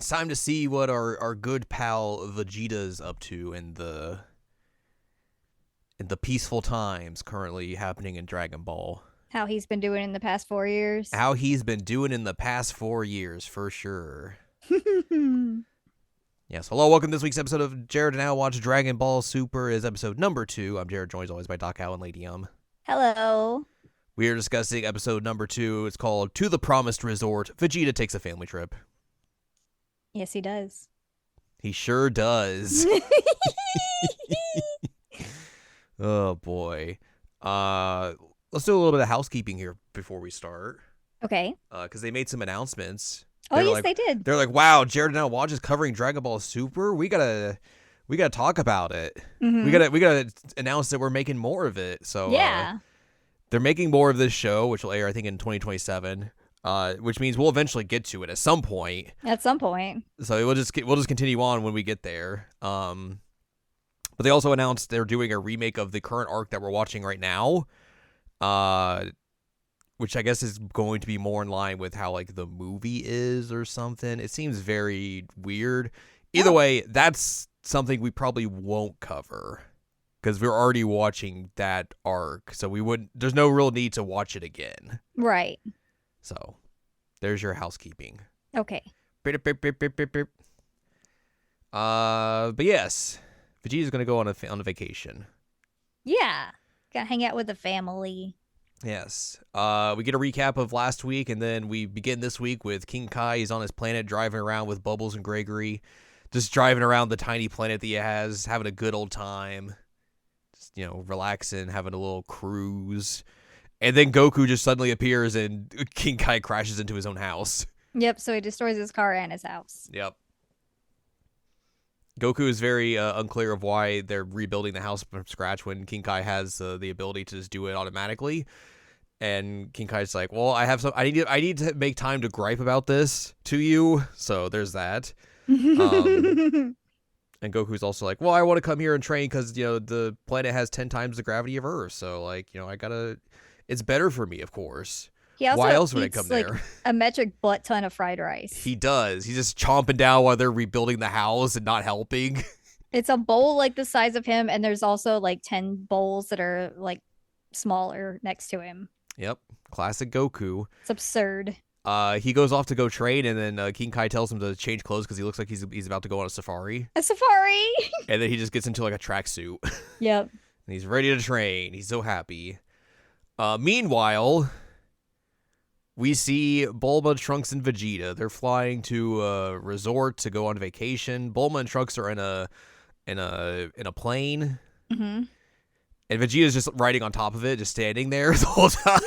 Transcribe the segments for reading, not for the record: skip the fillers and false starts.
it's time to see what our good pal Vegeta's up to in the peaceful times currently happening in Dragon Ball. How he's been doing in the past 4 years. How he's been doing in the past 4 years, for sure. Yes, hello, welcome to this week's episode of Jared and Al Watch Dragon Ball Super is episode number 2. I'm Jared, joined as always by Doc Al and Lady Hello. We are discussing episode number 2. It's called To the Promised Resort. Vegeta takes a family trip. Yes, he does. He sure does. Oh, boy. Let's do a little bit of housekeeping here before we start. Okay. Because they made some announcements. Oh, yes, they did. They're like, wow, Jared and Al Watch is covering Dragon Ball Super. We gotta talk about it. Mm-hmm. We gotta announce that we're making more of it. So yeah. They're making more of this show, which will air, I think, in 2027. Which means we'll eventually get to it at some point. At some point. So we'll just continue on when we get there. But they also announced they're doing a remake of the current arc that we're watching right now. Which I guess is going to be more in line with how like the movie is or something. It seems very weird. Either way, that's something we probably won't cover because we're already watching that arc. So there's no real need to watch it again. Right. So there's your housekeeping. Okay. But yes, Vegeta's going to go on a vacation. Yeah. Gotta hang out with the family. Yes. We get a recap of last week, and then we begin this week with King Kai. He's on his planet driving around with Bubbles and Gregory. Just driving around the tiny planet that he has, having a good old time. Just, relaxing, having a little cruise. And then Goku just suddenly appears, and King Kai crashes into his own house. Yep, so he destroys his car and his house. Yep. Goku is very unclear of why they're rebuilding the house from scratch when King Kai has the ability to just do it automatically. And King Kai's like, well, I need to make time to gripe about this to you. So there's that. And Goku's also like, well, I want to come here and train because, the planet has 10 times the gravity of Earth. So, it's better for me, of course. Why else would I come there? A metric butt ton of fried rice. He does. He's just chomping down while they're rebuilding the house and not helping. It's a bowl like the size of him, and there's also 10 bowls that are smaller next to him. Yep. Classic Goku. It's absurd. He goes off to go train, and then King Kai tells him to change clothes because he looks like he's about to go on a safari. A safari! And then he just gets into a tracksuit. Yep. And he's ready to train. He's so happy. Meanwhile, we see Bulma, Trunks, and Vegeta. They're flying to a resort to go on vacation. Bulma and Trunks are in a plane. Mm-hmm. And Vegeta's just riding on top of it, just standing there the whole time.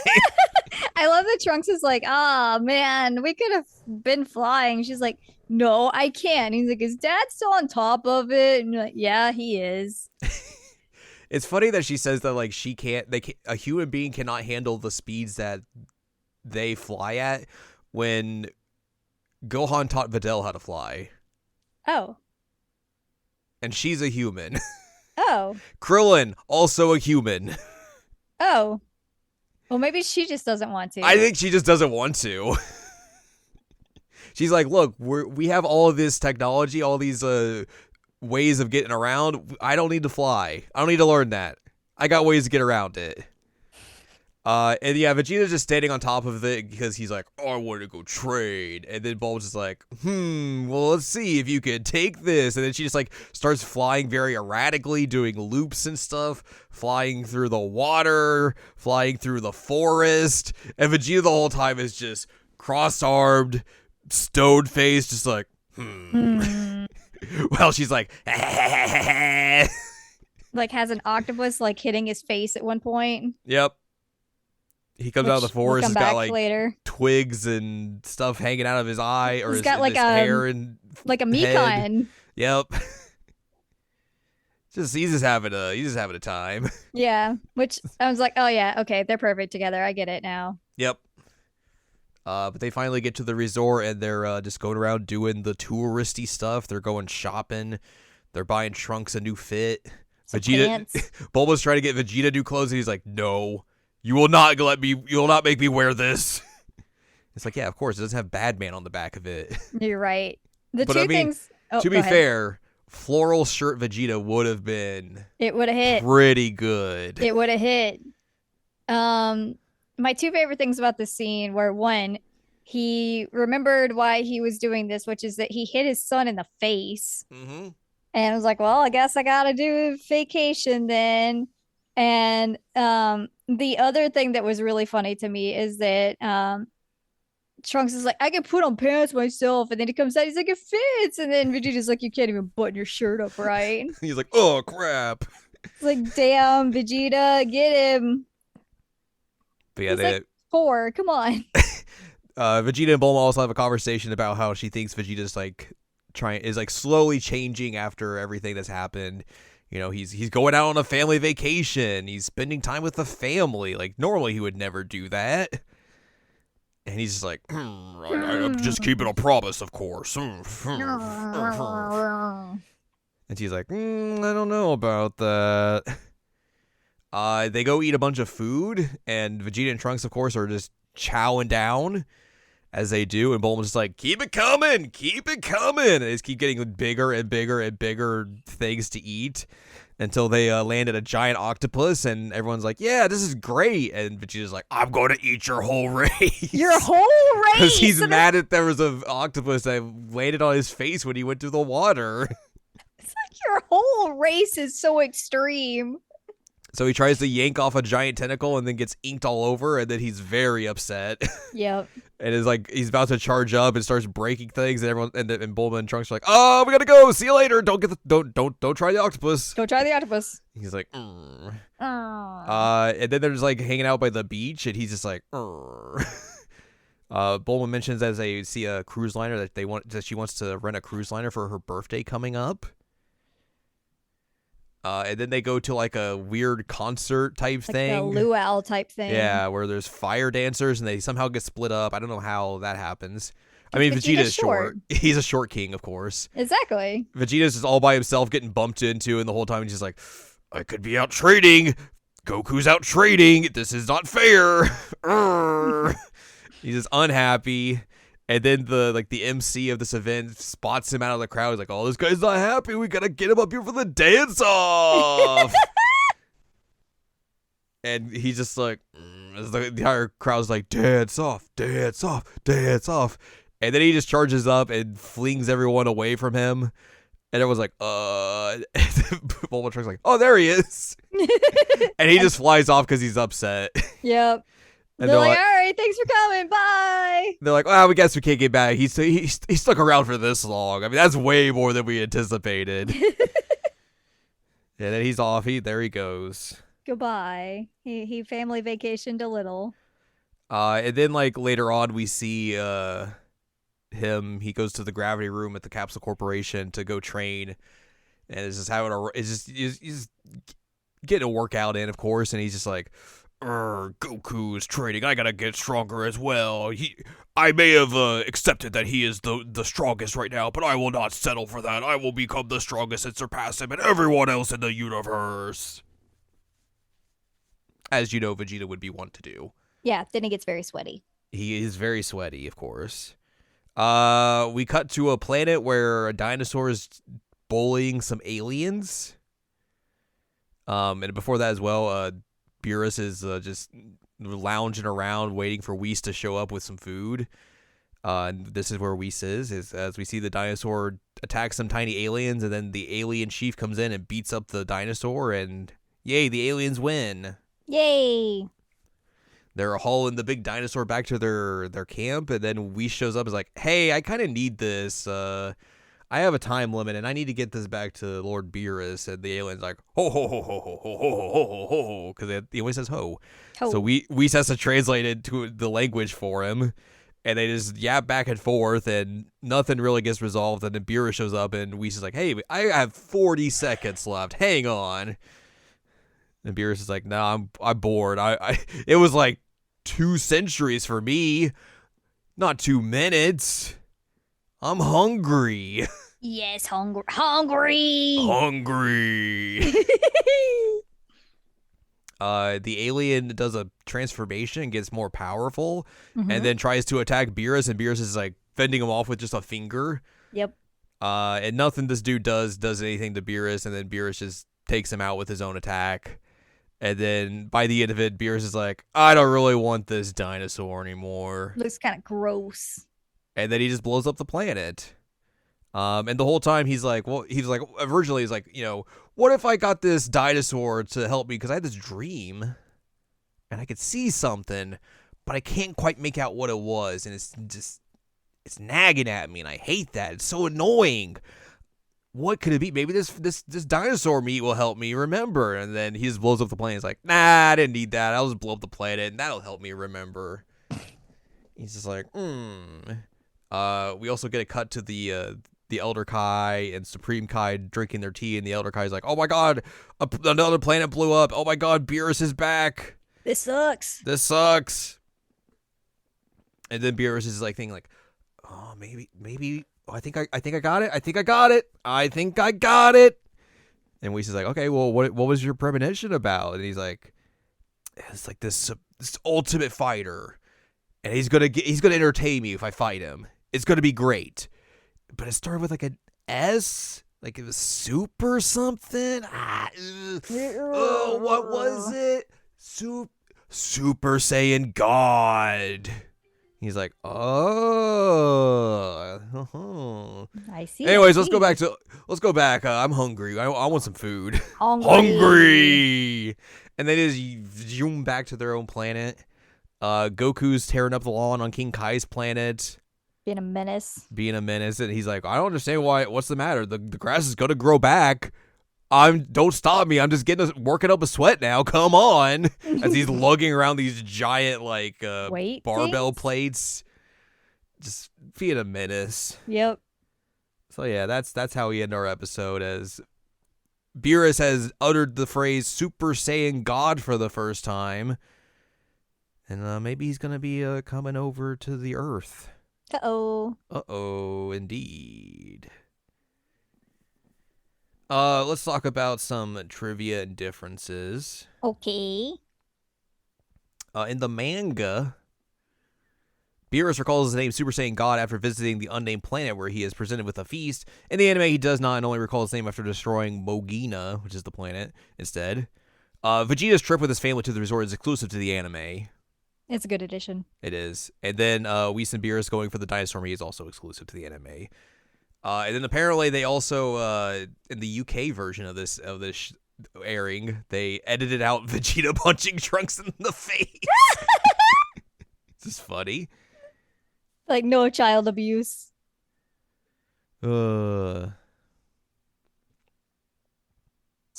I love that Trunks is like, man, we could have been flying. She's like, no, I can't. He's like, is Dad still on top of it? And you're like, yeah, he is. It's funny that she says that a human being cannot handle the speeds that they fly at when Gohan taught Videl how to fly. Oh. And she's a human. Oh. Krillin, also a human. Oh. Well, maybe she just doesn't want to. I think she just doesn't want to. She's like, look, we have all of this technology, all these ways of getting around. I don't need to fly. I don't need to learn that. I got ways to get around it. And yeah, Vegeta's just standing on top of it because he's like, oh, I want to go trade. And then Bulma's just like, well, let's see if you can take this. And then she just starts flying very erratically, doing loops and stuff, flying through the water, flying through the forest. And Vegeta the whole time is just cross-armed, stone-faced, just like, Well, she's like, has an octopus hitting his face at one point. Yep. He comes out of the forest. He's got later. Twigs and stuff hanging out of his eye, or he's got his hair and a Mekon. Yep. He's just having a time. Yeah, which I was like, oh yeah, okay, they're perfect together. I get it now. Yep. But they finally get to the resort and they're just going around doing the touristy stuff. They're going shopping. They're buying Trunks a new fit. Vegeta, Bulma's trying to get Vegeta new clothes, and he's like, no. You will not make me wear this. It's like, yeah, of course. It doesn't have Bad Man on the back of it. You're right. The But two I mean, things. Oh, to go be ahead. fair, floral shirt Vegeta would have been It would have hit. pretty good. It would have hit. Um, my two favorite things about this scene were one, he remembered why he was doing this, which is that he hit his son in the face. Mm-hmm. And I was like, well, I guess I gotta do a vacation then. And the other thing that was really funny to me is that Trunks is like, I can put on pants myself, and then he comes out, he's like, it fits, and then Vegeta's like, you can't even button your shirt up right. He's like, oh crap. It's like, damn, Vegeta, get him. But yeah, He's like 4. Come on. Vegeta and Bulma also have a conversation about how she thinks Vegeta's like is like slowly changing after everything that's happened. You know, he's going out on a family vacation. He's spending time with the family. Like normally he would never do that. And he's just like, I'm just keeping a promise, of course. And she's like, I don't know about that. They go eat a bunch of food, and Vegeta and Trunks, of course, are just chowing down as they do. And Bulma's just like, keep it coming, keep it coming. And they just keep getting bigger and bigger and bigger things to eat until they land at a giant octopus. And everyone's like, yeah, this is great. And Vegeta's like, I'm going to eat your whole race. Your whole race. Because he's mad that there was an octopus that landed on his face when he went through the water. It's like your whole race is so extreme. So he tries to yank off a giant tentacle and then gets inked all over, and then he's very upset. Yep. And is like he's about to charge up and starts breaking things, and everyone and Bulma and Trunks are like, "Oh, we gotta go. See you later. Don't try the octopus." Go try the octopus. He's like, and then they're just like hanging out by the beach, and he's just like, Bulma mentions as they see a cruise liner that she wants to rent a cruise liner for her birthday coming up. And then they go to like a weird concert type thing. A luau type thing. Yeah, where there's fire dancers and they somehow get split up. I don't know how that happens. I mean, Vegeta's Vegeta's short. He's a short king, of course. Exactly. Vegeta's just all by himself getting bumped into, and the whole time he's just like, I could be out trading. Goku's out trading. This is not fair. He's just unhappy. And then the MC of this event spots him out of the crowd. He's like, oh, this guy's not happy. We gotta get him up here for the dance off. And he's just like, the entire crowd's like, dance off, dance off, dance off. And then he just charges up and flings everyone away from him. And everyone's like, And Bulma Trunk's like, oh, there he is. And he just flies off because he's upset. Yep. And they're like, all right, thanks for coming. Bye. They're like, well, we guess we can't get back. He stuck around for this long. I mean, that's way more than we anticipated. And then he's off. There he goes. Goodbye. He family vacationed a little. And then like later on, we see him. He goes to the gravity room at the Capsule Corporation to go train, and is just he's getting a workout in, of course, and he's just like, Goku is training. I gotta get stronger as well. I may have accepted that he is the strongest right now, but I will not settle for that. I will become the strongest and surpass him and everyone else in the universe. As you know, Vegeta would be one to do. Yeah, then he gets very sweaty. He is very sweaty, of course. We cut to a planet where a dinosaur is bullying some aliens. And before that as well, Beerus is just lounging around waiting for Whis to show up with some food. And this is where Whis is as we see the dinosaur attack some tiny aliens, and then the alien chief comes in and beats up the dinosaur, and yay, the aliens win. Yay. They're hauling the big dinosaur back to their camp, and then Whis shows up and is like, hey, I kind of need this. I have a time limit, and I need to get this back to Lord Beerus. And the alien's like, ho, ho, ho, ho, ho, ho, ho, ho, ho, ho, because he always says ho. So Whis has to translate it to the language for him, and they just yap back and forth, and nothing really gets resolved. And then Beerus shows up, and Whis is like, hey, I have 40 seconds left. Hang on. And Beerus is like, no, I'm bored. It was like 2 centuries for me, not 2 minutes. I'm hungry. Yes, hungry. The alien does a transformation, gets more powerful, and then tries to attack Beerus, and Beerus is like fending him off with just a finger. Yep. And nothing this dude does anything to Beerus, and then Beerus just takes him out with his own attack. And then by the end of it, Beerus is like, I don't really want this dinosaur anymore. Looks kind of gross. And then he just blows up the planet. And the whole time he's like, originally he's like, what if I got this dinosaur to help me? Because I had this dream and I could see something, but I can't quite make out what it was. And it's nagging at me and I hate that. It's so annoying. What could it be? Maybe this dinosaur meat will help me remember. And then he just blows up the planet. He's like, nah, I didn't need that. I'll just blow up the planet and that'll help me remember. He's just like, We also get a cut to the Elder Kai and Supreme Kai drinking their tea, and the Elder Kai's like, oh my god, another planet blew up. Oh my god, Beerus is back. This sucks. And then Beerus is like thinking like, oh, maybe, I think I got it. And Whis is like, okay, well, what was your premonition about? And he's like, it's like this ultimate fighter, and he's gonna entertain me if I fight him. It's gonna be great. But it started with like an S, like it was super something. What was it? Super Saiyan God. He's like, oh. I see. Anyways, let's go back. I'm hungry. I want some food. Hungry. And they just zoom back to their own planet. Goku's tearing up the lawn on King Kai's planet. Being a menace. And he's like, I don't understand what's the matter? The grass is gonna grow back. Don't stop me. I'm just working up a sweat now. Come on. As he's lugging around these giant barbell plates. Just being a menace. Yep. So yeah, that's how we end our episode, as Beerus has uttered the phrase Super Saiyan God for the first time. And maybe he's gonna be coming over to the Earth. Uh-oh, indeed. Let's talk about some trivia and differences. Okay. In the manga, Beerus recalls his name Super Saiyan God after visiting the unnamed planet where he is presented with a feast. In the anime, he does not, and only recall his name after destroying Mogina, which is the planet, instead. Vegeta's trip with his family to the resort is exclusive to the anime. It's a good addition. It is. And then Whis and Beerus going for the dinosaur meat is also exclusive to the anime. And then apparently they also, in the UK version of this airing, they edited out Vegeta punching Trunks in the face. This is funny. Like no child abuse. So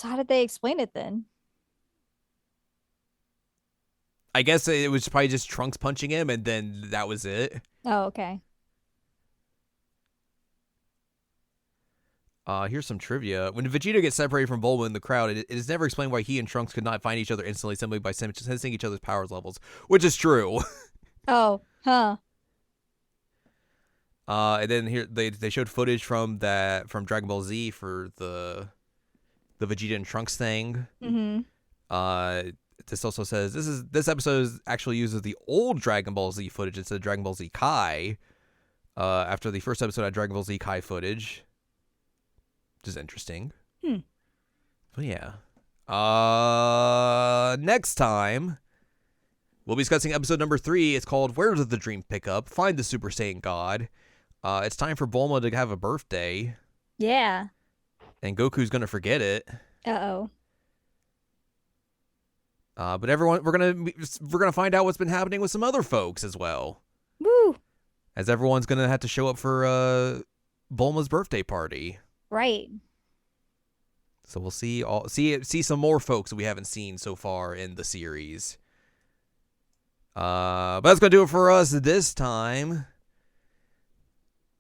how did they explain it then? I guess it was probably just Trunks punching him, and then that was it. Oh, okay. Here's some trivia. When Vegeta gets separated from Bulma in the crowd, it is never explained why he and Trunks could not find each other instantly simply by sensing each other's power levels, which is true. Oh, huh. And then here they showed footage from Dragon Ball Z for the Vegeta and Trunks thing. Mm-hmm. This also says this episode actually uses the old Dragon Ball Z footage instead of Dragon Ball Z Kai. After the first episode had Dragon Ball Z Kai footage, which is interesting. But yeah. Next time we'll be discussing episode number 3. It's called Where Did the Dream Pick Up? Find the Super Saiyan God. It's time for Bulma to have a birthday. Yeah. And Goku's gonna forget it. Uh-oh. But everyone, we're gonna find out what's been happening with some other folks as well. Woo! As everyone's gonna have to show up for Bulma's birthday party. Right. So we'll see some more folks that we haven't seen so far in the series. But that's gonna do it for us this time.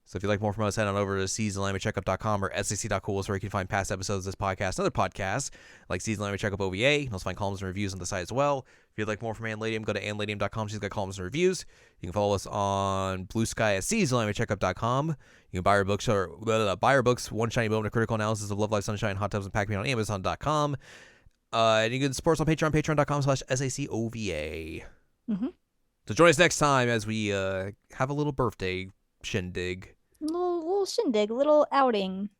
So if you'd like more from us, head on over to seasonlanimecheckup.com or sac.cool, where you can find past episodes of this podcast and other podcasts, like Season Anime Checkup OVA. You can also find columns and reviews on the site as well. If you'd like more from Anladium, go to anladium.com. She's got columns and reviews. You can follow us on Blue Sky at seasonlanimecheckup.com. You can buy our books, One Shiny Moment, a critical analysis of Love, Life, Sunshine, Hot Tubs, and Pac-Man on Amazon.com. And you can support us on Patreon, patreon.com/SACOVA. So join us next time as we have a little birthday shindig. Little little shindig, little outing.